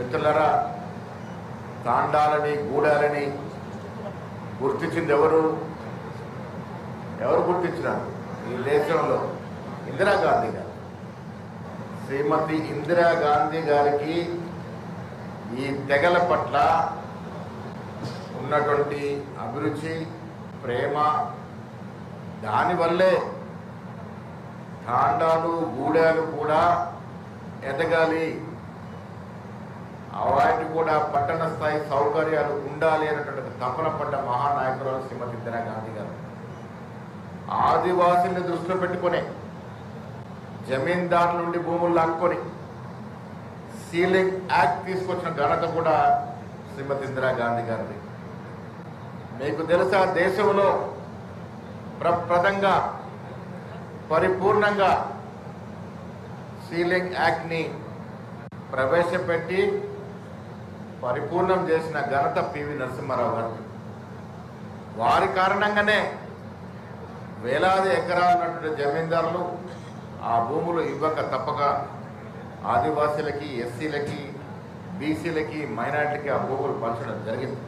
మిత్రులారా, తాండాలని గూడాలని గుర్తించింది ఎవరు గుర్తించినారు? ఈ దేశంలో ఇందిరాగాంధీ గారు. శ్రీమతి ఇందిరాగాంధీ గారికి ఈ తెగల పట్ల ఉన్నటువంటి అభిరుచి, ప్రేమ, దానివల్లే తాండాలు గూడాలు కూడా ఎదగాలి, వాటికి కూడా పట్టణ స్థాయి సౌకర్యాలు ఉండాలి అనేటువంటి తపన పడ్డ మహానాయకురాలు శ్రీమతి ఇందిరాగాంధీ గారు. ఆదివాసుల్ని దృష్టిలో పెట్టుకొని జమీందారుల నుండి భూములు లాక్కొని సీలింగ్ యాక్ట్ తీసుకొచ్చిన ఘనత కూడా శ్రీమతి ఇందిరాగాంధీ గారిది. మీకు తెలుసా, దేశంలో ప్రప్రదంగా పరిపూర్ణంగా సీలింగ్ యాక్ట్ని ప్రవేశపెట్టి పరిపూర్ణం చేసిన ఘనత పివి నరసింహారావు గారు. వారి కారణంగానే వేలాది ఎకరాలు ఉన్నటువంటి జమీందారులు ఆ భూములు ఇవ్వక తప్పక ఆదివాసీలకి, ఎస్సీలకి, బీసీలకి, మైనార్టీలకి ఆ భూములు పంచడం జరిగింది.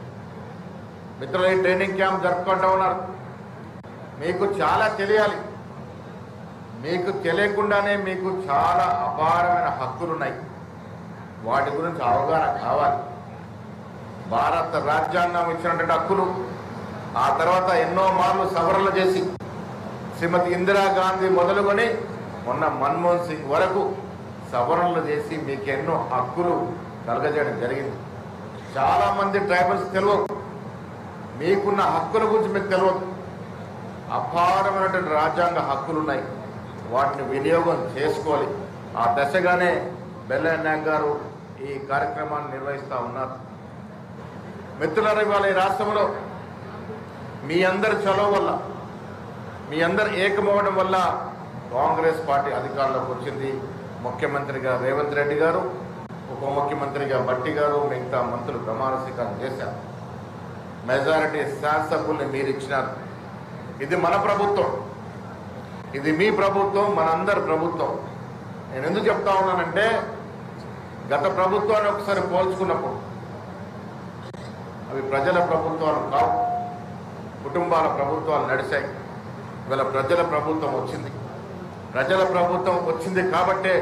మిత్రులు, ఈ ట్రైనింగ్ క్యాంప్ జరుపుకుంటూ ఉన్నారు. మీకు చాలా తెలియాలి. మీకు తెలియకుండానే మీకు చాలా అపారమైన హక్కులు ఉన్నాయి. వాటి గురించి అవగాహన కావాలి. భారత రాజ్యాంగం ఇచ్చినటువంటి హక్కులు ఆ తర్వాత ఎన్నో మార్లు సవరణలు చేసి శ్రీమతి ఇందిరాగాంధీ మొదలుకొని మొన్న మన్మోహన్ సింగ్ వరకు సవరణలు చేసి మీకు ఎన్నో హక్కులు కలగజేయడం జరిగింది. చాలామంది ట్రైబల్స్ తెలియదు, మీకున్న హక్కుల గురించి మీకు తెలియదు. అపారమైనటువంటి రాజ్యాంగ హక్కులు ఉన్నాయి, వాటిని వినియోగం చేసుకోవాలి. ఆ దశగానే బెల్లయ్య నాయక్ గారు ఈ కార్యక్రమాన్ని నిర్వహిస్తూ ఉన్నారు. మిత్రులారా, ఇవాళ ఈ రాష్ట్రంలో మీ అందరి చొరవ వల్ల, మీ అందరు ఏకమవడం వల్ల కాంగ్రెస్ పార్టీ అధికారంలోకి వచ్చింది. ముఖ్యమంత్రిగా రేవంత్ రెడ్డి గారు, ఉప ముఖ్యమంత్రిగా భట్టి గారు, మిగతా మంత్రులు ప్రమాణ స్వీకారం చేశారు. మెజారిటీ శాసనసభ్యుల్ని మీరు ఇచ్చినారు. ఇది మన ప్రభుత్వం, ఇది మీ ప్రభుత్వం, మనందరి ప్రభుత్వం. నేను ఎందుకు చెప్తా ఉన్నానంటే, గత ప్రభుత్వాన్ని ఒకసారి పోల్చుకున్నప్పుడు అవి ప్రజల ప్రభుత్వాలు కావు, కుటుంబాల ప్రభుత్వాలు నడిచాయి. ఇవాళ ప్రజల ప్రభుత్వం వచ్చింది. ప్రజల ప్రభుత్వం వచ్చింది కాబట్టే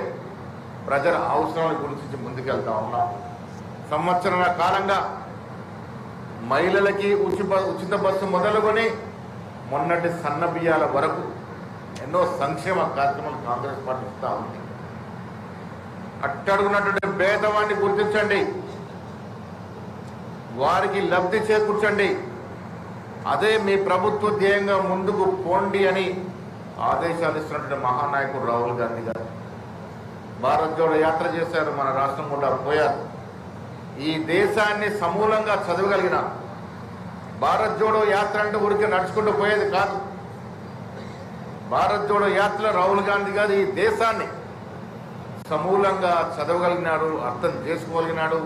ప్రజల అవసరాల గురించి ముందుకెళ్తా ఉన్నాం. సంవత్సరాల కాలంగా మహిళలకి ఉచిత బస్సు మొదలుకొని మొన్నటి సన్న బియ్యాల వరకు ఎన్నో సంక్షేమ కార్యక్రమాలు కాంగ్రెస్ పార్టీ ఇస్తూ ఉంది. అట్టడుగున్నటువంటి భేదవాన్ని గుర్తించండి, వారికి లబ్ధి చేకూర్చండి. అదే మీ ప్రభుత్వ ధ్యేయంగా ముందుకు పోండి అని ఆదేశాలు ఇస్తున్నటువంటి మహానాయకుడు రాహుల్ గాంధీ గారు. భారత్ జోడో యాత్ర చేశారు, మన రాష్ట్రం కూడా పోయారు. ఈ దేశాన్ని సమూలంగా చదవగలిగిన భారత్ జోడో యాత్ర అంటే ఊరికే నడుచుకుంటూ పోయేది కాదు. భారత్ జోడో యాత్ర రాహుల్ గాంధీ గారు ఈ దేశాన్ని సమూలంగా చదవగలిగినాడు, అర్థం చేసుకోగలిగినాడు,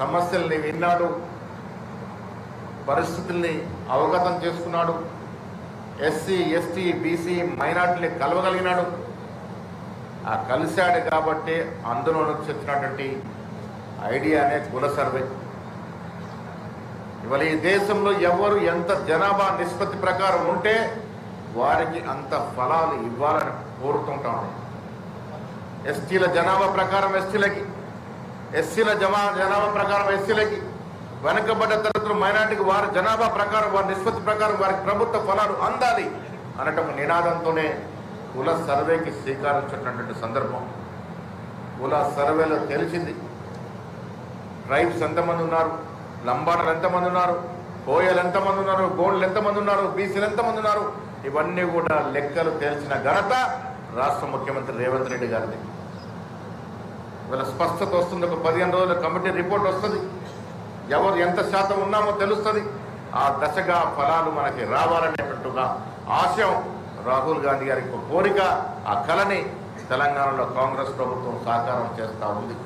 సమస్యల్ని విన్నాడు, పరిస్థితుల్ని అవగతం చేసుకున్నాడు, ఎస్సీ, ఎస్టీ, బీసీ, మైనార్టీని కలవగలిగినాడు. ఆ కలిశాడు కాబట్టి అందులో నుంచి వచ్చినటువంటి ఐడియానే కుల సర్వే. ఇవాళ ఈ దేశంలో ఎవరు ఎంత జనాభా నిష్పత్తి ప్రకారం ఉంటే వారికి అంత ఫలాలు ఇవ్వాలని కోరుతుంటాం. ఎస్టీల జనాభా ప్రకారం ఎస్టీలకి, ఎస్సీల జనాభా ప్రకారం ఎస్సీలకి, వెనకబడ్డ తరగతులు మైనార్టీకి వారి జనాభా ప్రకారం, వారి నిష్పత్తి ప్రకారం వారికి ప్రభుత్వ ఫలాలు అందాలి అన్నట్టు ఒక నినాదంతోనే కుల సర్వేకి స్వీకరించినటువంటి సందర్భం. కుల సర్వేలో తెలిసింది ట్రైబ్స్ ఎంతమంది ఉన్నారు, లంబాడలు ఎంతమంది ఉన్నారు, కోయలు ఎంతమంది ఉన్నారు, గోండ్లు ఎంతమంది ఉన్నారు, బీసీలు ఎంతమంది ఉన్నారు, ఇవన్నీ కూడా లెక్కలు తేల్చిన ఘనత రాష్ట్ర ముఖ్యమంత్రి రేవంత్ రెడ్డి గారిది. ఇవాళ స్పష్టత వస్తుంది. ఒక 15 రోజుల కమిటీ రిపోర్ట్ వస్తుంది, ఎవరు ఎంత శాతం ఉన్నామో తెలుస్తుంది. ఆ దశగా ఫలాలు మనకి రావాలనేటట్టుగా ఆశయం రాహుల్ గాంధీ గారికి కోరిక, ఆ కళని తెలంగాణలో కాంగ్రెస్ ప్రభుత్వం సాకారం చేస్తూ ఉంది.